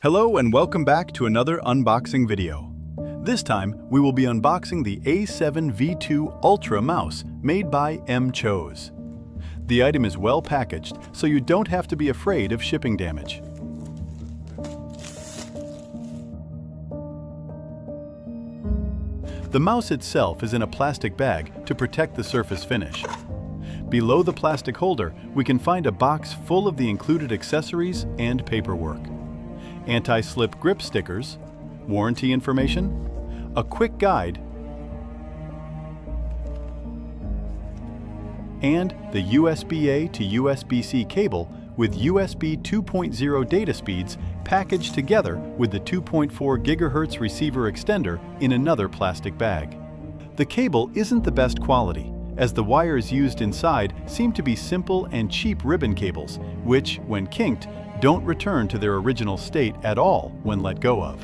Hello and welcome back to another unboxing video. This time, we will be unboxing the A7 V2 Ultra mouse made by Mchose. The item is well packaged, so you don't have to be afraid of shipping damage. The mouse itself is in a plastic bag to protect the surface finish. Below the plastic holder, we can find a box full of the included accessories and paperwork. Anti-slip grip stickers, warranty information, a quick guide, and the USB-A to USB-C cable with USB 2.0 data speeds packaged together with the 2.4 GHz receiver extender in another plastic bag. The cable isn't the best quality, as the wires used inside seem to be simple and cheap ribbon cables, which, when kinked, don't return to their original state at all when let go of.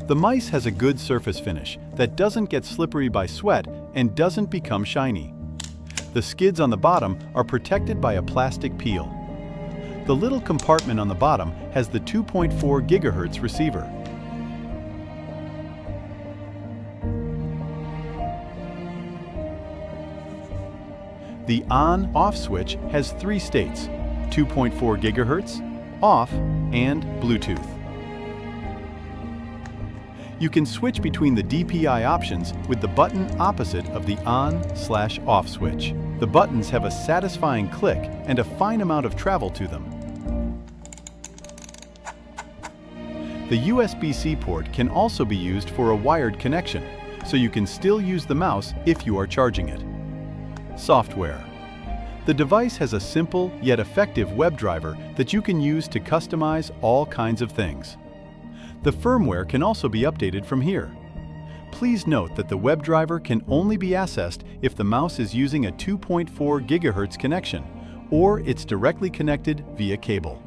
The mice has a good surface finish that doesn't get slippery by sweat and doesn't become shiny. The skids on the bottom are protected by a plastic peel. The little compartment on the bottom has the 2.4 GHz receiver. The on-off switch has three states: 2.4 GHz, off, and Bluetooth. You can switch between the DPI options with the button opposite of the on/off switch. The buttons have a satisfying click and a fine amount of travel to them. The USB-C port can also be used for a wired connection, so you can still use the mouse if you are charging it. Software. The device has a simple yet effective WebDriver that you can use to customize all kinds of things. The firmware can also be updated from here. Please note that the WebDriver can only be accessed if the mouse is using a 2.4 GHz connection or it's directly connected via cable.